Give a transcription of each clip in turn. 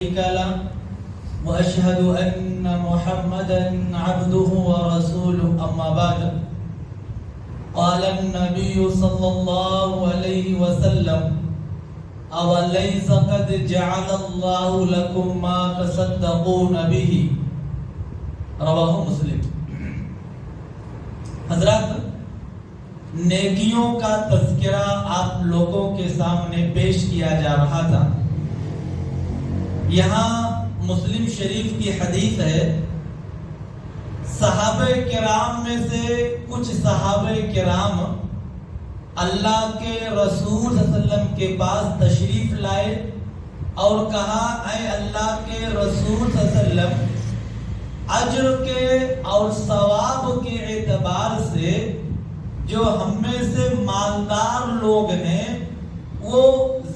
شريك له وأشهد أن محمدا عبده ورسوله أما بعد قال النبي صلى الله عليه وسلم أوليس قد جعل الله لكم ما تصدقون به رواہ مسلم۔ حضرات، نیکیوں کا تذکرہ آپ لوگوں کے سامنے پیش کیا جا رہا تھا۔ یہاں مسلم شریف کی حدیث ہے، صحابہ کرام میں سے کچھ صحابہ کرام اللہ کے رسول صلی اللہ علیہ وسلم کے پاس تشریف لائے اور کہا، اے اللہ کے رسول صلی اللہ علیہ وسلم، اجر کے اور ثواب کے اعتبار سے جو ہم میں سے مالدار لوگ ہیں وہ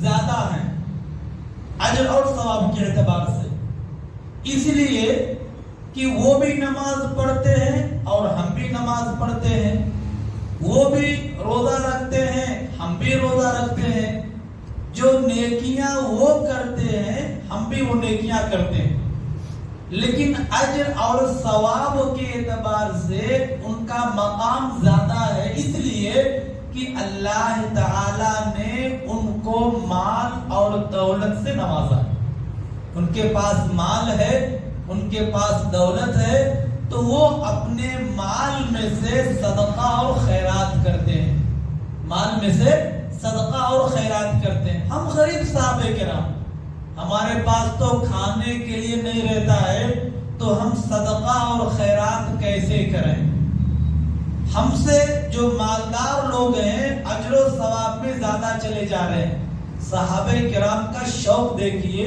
زیادہ ہیں، اجر اور ثواب کے اعتبار سے، اس لیے کہ وہ بھی نماز پڑھتے ہیں اور ہم بھی نماز پڑھتے ہیں، وہ بھی روزہ رکھتے ہیں ہم بھی روزہ رکھتے ہیں، جو نیکیاں وہ کرتے ہیں ہم بھی وہ نیکیاں کرتے ہیں، لیکن اجر اور ثواب کے اعتبار سے ان کا مقام زیادہ ہے، اس لیے کہ اللہ تعالی نے ان کو مال اور دولت سے نوازا۔ ان کے پاس مال ہے، ان کے پاس دولت ہے، تو وہ اپنے مال میں سے صدقہ اور خیرات کرتے ہیں، مال میں سے صدقہ اور خیرات کرتے ہیں۔ ہم غریب صحابہ کرام، ہمارے پاس تو کھانے کے لیے نہیں رہتا ہے، تو ہم صدقہ اور خیرات کیسے کریں؟ ہم سے جو مالدار لوگ ہیں اجر و ثواب میں زیادہ چلے جا رہے ہیں۔ صحابہ کرام کا شوق دیکھیے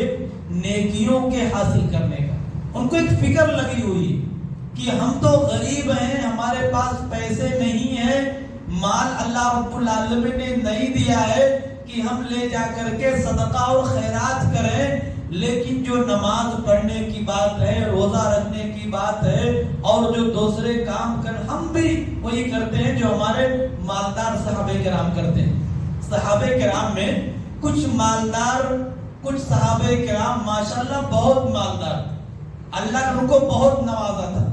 نیکیوں کے حاصل کرنے کا، ان کو ایک فکر لگی ہوئی کہ ہم تو غریب ہیں، ہمارے پاس پیسے نہیں ہیں، مال اللہ رب العالمین نے نہیں دیا ہے کہ ہم لے جا کر کے صدقہ اور خیرات کریں، لیکن جو نماز پڑھنے کی بات ہے، روزہ رکھنے کی بات ہے، اور جو دوسرے کام ہم بھی وہی کرتے ہیں جو ہمارے مالدار صحابہ کرام کرتے ہیں۔ صحابہ کرام میں کچھ مالدار، کچھ صحابہ کرام ماشاءاللہ بہت مالدار، اللہ نے ان کو بہت نوازا تھا،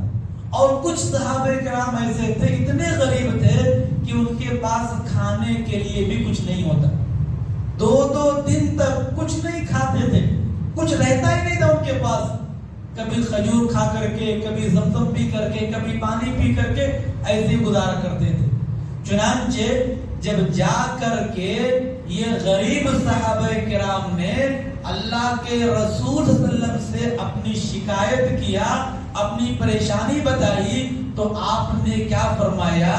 اور کچھ صحابہ کرام ایسے تھے، اتنے غریب تھے کہ ان کے پاس کھانے کے لیے بھی کچھ نہیں ہوتا، دو دن تک کچھ نہیں کھاتے تھے، کچھ رہتا ہی نہیں تھا ان کے پاس، کبھی کھجور کھا کر کے، کبھی زمزم پی کر کے، کبھی پانی پی کر کے ایسے گزارا کرتے تھے۔ چنانچہ جب جا کر کے یہ غریب صحابہ کرام نے اللہ کے رسول صلی اللہ علیہ وسلم سے اپنی شکایت کیا، اپنی پریشانی بتائی، تو آپ نے کیا فرمایا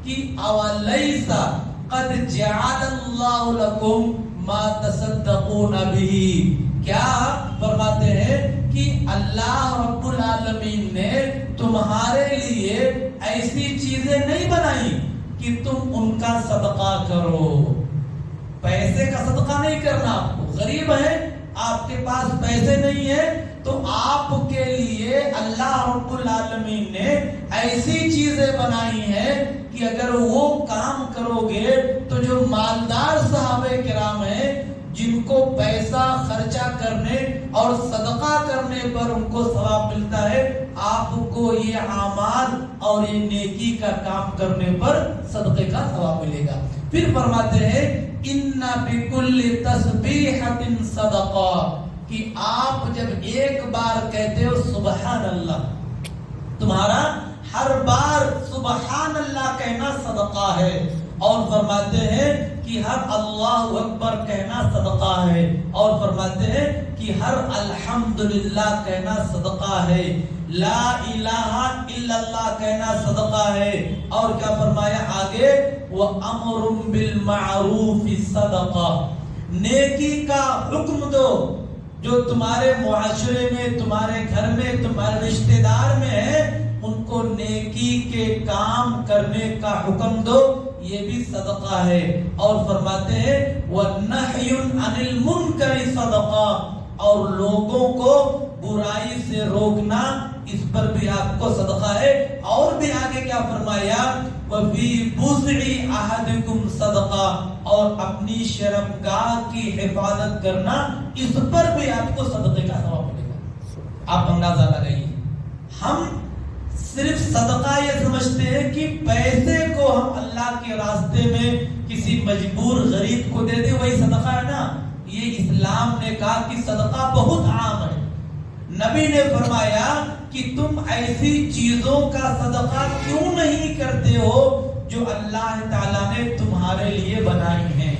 کہ اولیس قد جعل اللہ لکم ما تصدقون به، کیا فرماتے ہیں کہ اللہ رب العالمین نے تمہارے لیے ایسی چیزیں نہیں بنائی کہ تم ان کا صدقہ کرو۔ پیسے کا صدقہ نہیں کرنا، آپ کو غریب ہیں، آپ کے پاس پیسے نہیں ہیں، تو آپ کے لیے اللہ رب العالمین نے ایسی چیزیں بنائی ہیں کہ اگر وہ کام کرو گے تو جو مالدار صحابہ کرام ہیں، جن کو پیسہ خرچہ کرنے اور صدقہ کرنے پر ان کو ثواب ملتا ہے، آپ کو یہ اعمال اور یہ نیکی کا کام کرنے پر صدقے کا ثواب ملے گا۔ پھر فرماتے ہیں ان بکل تسبیحۃ صدقہ، کہ آپ جب ایک بار کہتے ہو سبحان اللہ، تمہارا ہر بار سبحان اللہ کہنا صدقہ ہے، اور فرماتے ہیں کہ ہر اللہ اکبر کہنا صدقہ ہے، اور فرماتے ہیں کہ ہر الحمدللہ کہنا صدقہ ہے، لا الہ الا اللہ کہنا صدقہ ہے، اور کیا فرمایا آگے، وَأَمْرٌ بِالْمَعْرُوفِ صَدَقَةٌ، نیکی کا حکم دو، جو تمہارے معاشرے میں، تمہارے گھر میں، تمہارے رشتہ دار میں ہے، ان کو نیکی کے کام کرنے کا حکم دو، یہ بھی صدقہ ہے، اور فرماتے ہیں وَالنَّحْيٌ عَنِ الْمُنْكَرِ صَدَقَةٌ، اور لوگوں کو برائی سے روکنا، اس پر بھی آپ کو صدقہ ہے۔ اور بھی آگے کیا فرمایا وفی بضع احدکم صدقہ، اور اپنی شرمگاہ کی حفاظت کرنا، اس پر بھی آپ کو صدقے کا ثواب ملے گا۔ آپ اندازہ لگائیے، ہم صرف صدقہ یہ سمجھتے ہیں کہ پیسے کو ہم اللہ کے راستے میں کسی مجبور غریب کو دے دیں وہی صدقہ ہے نا۔ یہ اسلام نے کہا کہ صدقہ بہت عام ہے۔ نبی نے فرمایا کہ تم ایسی چیزوں کا صدقہ کیوں نہیں کرتے ہو جو اللہ تعالیٰ نے تمہارے لیے بنائی ہیں۔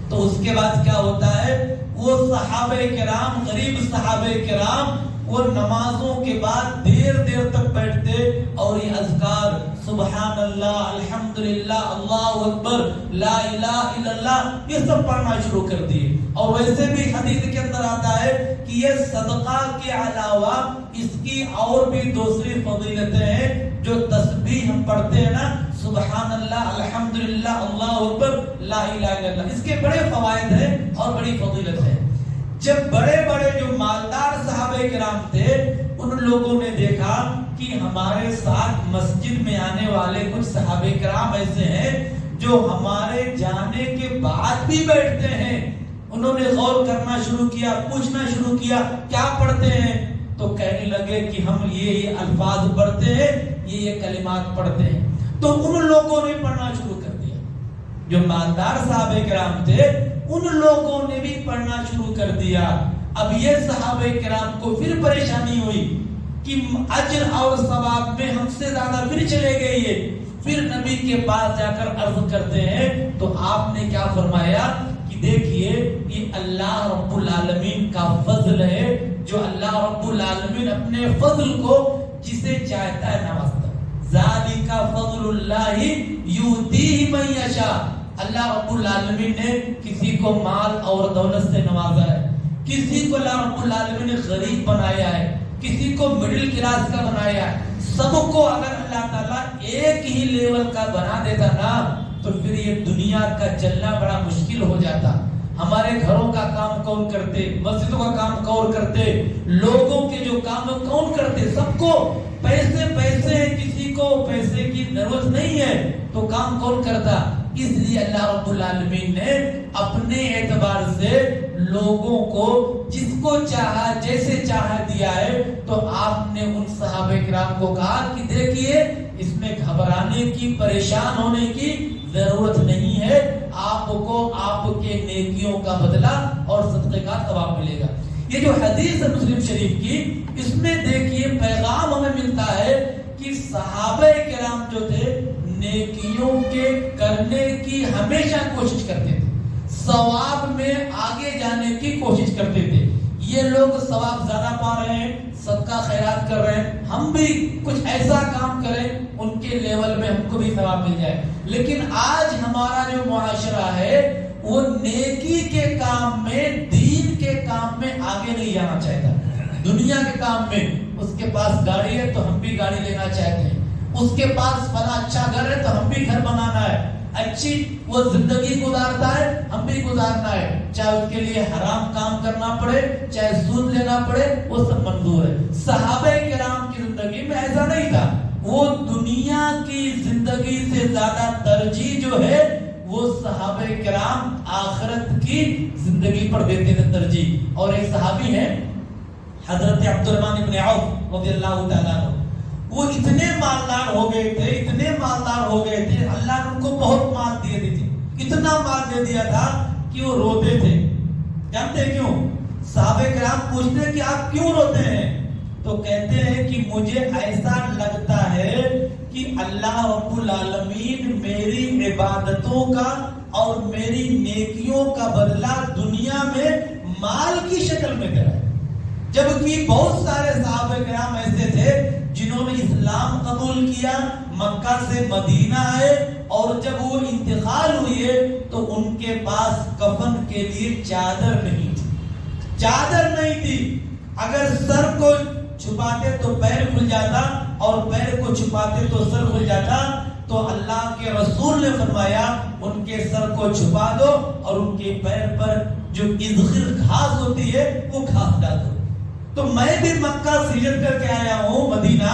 تو اس کے بعد کیا ہوتا ہے، وہ صحابہ کرام، غریب صحابہ کرام، وہ نمازوں کے بعد دیر دیر تک بیٹھتے اور یہ اذکار سبحان اللہ، الحمدللہ، اللہ اکبر، لا الہ الا اللہ، یہ سب پڑھنا شروع کر دیے۔ اور ویسے بھی حدیث کے اندر آتا ہے کہ یہ صدقہ کے علاوہ اس کی اور بھی دوسری فضیلتیں ہیں۔ جو تسبیح ہم پڑھتے ہیں نا، سبحان اللہ، الحمدللہ، اللہ اکبر، لا الہ الا اللہ، اس کے بڑے فوائد ہیں اور بڑی فضیلت ہے۔ جب بڑے بڑے جو مالدار صحابہ کرام تھے، ان لوگوں نے دیکھا کہ ہمارے ساتھ مسجد میں آنے والے کچھ صحابہ کرام ایسے ہیں جو ہمارے جانے کے بعد بھی بیٹھتے ہیں۔ انہوں نے غور کرنا شروع کیا، پوچھنا شروع کیا کیا پڑھتے ہیں، تو کہنے لگے کہ ہم یہ الفاظ پڑھتے ہیں، یہ کلمات پڑھتے ہیں۔ تو ان لوگوں نے پڑھنا شروع کر دیا، جو مالدار صحابہ کرام تھے ان لوگوں نے بھی پڑھنا شروع کر دیا۔ اب یہ صحابہ کرام کو پھر پریشانی ہوئی کہ اجر اور ثواب میں ہم سے زیادہ پھر چلے گئے یہ۔ پھر نبی کے پاس جا کر عرض کرتے ہیں تو آپ نے کیا فرمایا کہ دیکھیے یہ اللہ رب العالمین کا فضل ہے، جو اللہ رب العالمین اپنے فضل کو جسے چاہتا ہے نوازتا ہے۔ ذالک فضل اللہ یؤتیہ من یشاء، اللہ رب العالمین نے کسی کو مال اور دولت سے نوازا ہے، کسی کو اللہ رب العالمین نے غریب بنایا ہے، کسی کو مڈل کلاس کا بنایا ہے۔ سب کو اگر اللہ تعالیٰ ایک ہی لیول کا بنا دیتا نا تو پھر یہ دنیا کا چلنا بڑا مشکل ہو جاتا۔ ہمارے گھروں کا کام کون کرتے، مسجدوں کا کام کون کرتے، لوگوں کے جو کام کون کرتے، سب کو پیسے پیسے ہیں، کسی کو پیسے کی ضرورت نہیں ہے تو کام کون کرتا۔ اس لیے اللہ رب العالمین نے اپنے اعتبار سے لوگوں کو جس کو چاہا جیسے چاہا دیا ہے۔ تو آپ نے ان صحابہ کرام کو کہا کہ دیکھیے اس میں گھبرانے کی، پریشان ہونے کی ضرورت نہیں ہے، آپ کو آپ کے نیکیوں کا بدلہ اور صدقے کا ثواب ملے گا۔ یہ جو حدیث ہے مسلم شریف کی، اس میں دیکھیے پیغام ہمیں ملتا ہے کہ صحابہ کرام جو تھے نیکیوں کے کرنے کی ہمیشہ کوشش کرتے تھے، ثواب میں آگے جانے کی کوشش کرتے تھے۔ یہ لوگ ثواب زیادہ پا رہے ہیں، صدقہ خیرات کر رہے ہیں، ہم بھی کچھ ایسا کام کریں ان کے لیول میں ہم کو بھی ثواب مل جائے۔ لیکن آج ہمارا جو معاشرہ ہے وہ نیکی کے کام میں، دین کے کام میں آگے نہیں جانا چاہتا۔ دنیا کے کام میں اس کے پاس گاڑی ہے تو ہم بھی گاڑی لینا چاہتے ہیں، اس کے پاس فلاں اچھا گھر ہے تو ہم بھی گھر بنانا ہے، اچھی وہ زندگی گزارتا ہے ہم بھی گزارنا ہے، چاہے اس کے لیے حرام کام کرنا پڑے، چاہے سود لینا پڑے، وہ سب منظور ہے۔ صحابہ کرام کی زندگی میں ایسا نہیں تھا، وہ دنیا کی زندگی سے زیادہ ترجیح جو ہے وہ صحابہ کرام آخرت کی زندگی پر دیتے تھے ترجیح۔ اور ایک صحابی ہے حضرت عبدالرحمن بن عوف رضی اللہ تعالیٰ عنہ، وہ اتنے مالدار ہو گئے تھے، اتنے مالدار ہو گئے تھے، اللہ نے ان کو بہت مال دے دی تھی، اتنا مال دے دیا تھا کہ وہ روتے تھے۔ جانتے ہیں کیوں؟ صحابہ کرام پوچھتے ہیں کہ آپ کیوں روتے ہیں؟ تو کہتے ہیں کہ مجھے ایسا لگتا ہے کہ اللہ رب العالمین میری عبادتوں کا اور میری نیکیوں کا بدلہ دنیا میں مال کی شکل میں دے رہا ہے۔ جبکہ بہت سارے صحابہ کرام ایسے تھے جنہوں نے اسلام قبول کیا، مکہ سے مدینہ آئے، اور جب وہ انتقال ہوئے تو ان کے پاس کفن کے لیے چادر نہیں تھی، چادر نہیں تھی۔ اگر سر کو چھپاتے تو پیر کھل جاتا اور پیر کو چھپاتے تو سر کھل جاتا۔ تو اللہ کے رسول نے فرمایا ان کے سر کو چھپا دو اور ان کے پیر پر جو اذخر گھاس ہوتی ہے وہ گھاس ڈال دو۔ تو میں بھی مکہ سے ہجرت کر کے آیا ہوں مدینہ،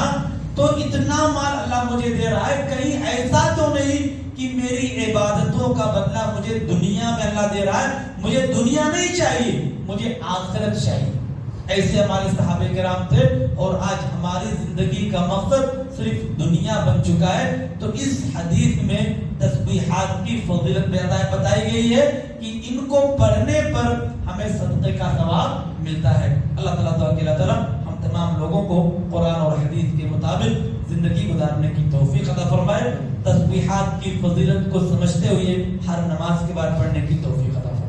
تو اتنا مال اللہ مجھے دے رہا ہے، کہیں ایسا تو نہیں کہ میری عبادتوں کا بدلہ مجھے دنیا میں اللہ دے رہا ہے؟ مجھے دنیا نہیں چاہیے، مجھے آخرت چاہیے۔ ایسے ہمارے صحابہ کرام تھے، اور آج ہماری زندگی کا مقصد صرف دنیا بن چکا ہے۔ تو اس حدیث میں تسبیحات کی فضیلت بتائی گئی ہے کہ ان کو پڑھنے پر ہمیں صدقے کا ثواب ملتا ہے۔ اللہ تعالیٰ ہم تمام لوگوں کو قرآن اور حدیث کے مطابق زندگی گزارنے کی توفیق عطا فرمائے۔ تسبیحات کی فضیلت کو سمجھتے ہوئے ہر نماز کے بعد پڑھنے کی توفیق عطا فرمائے۔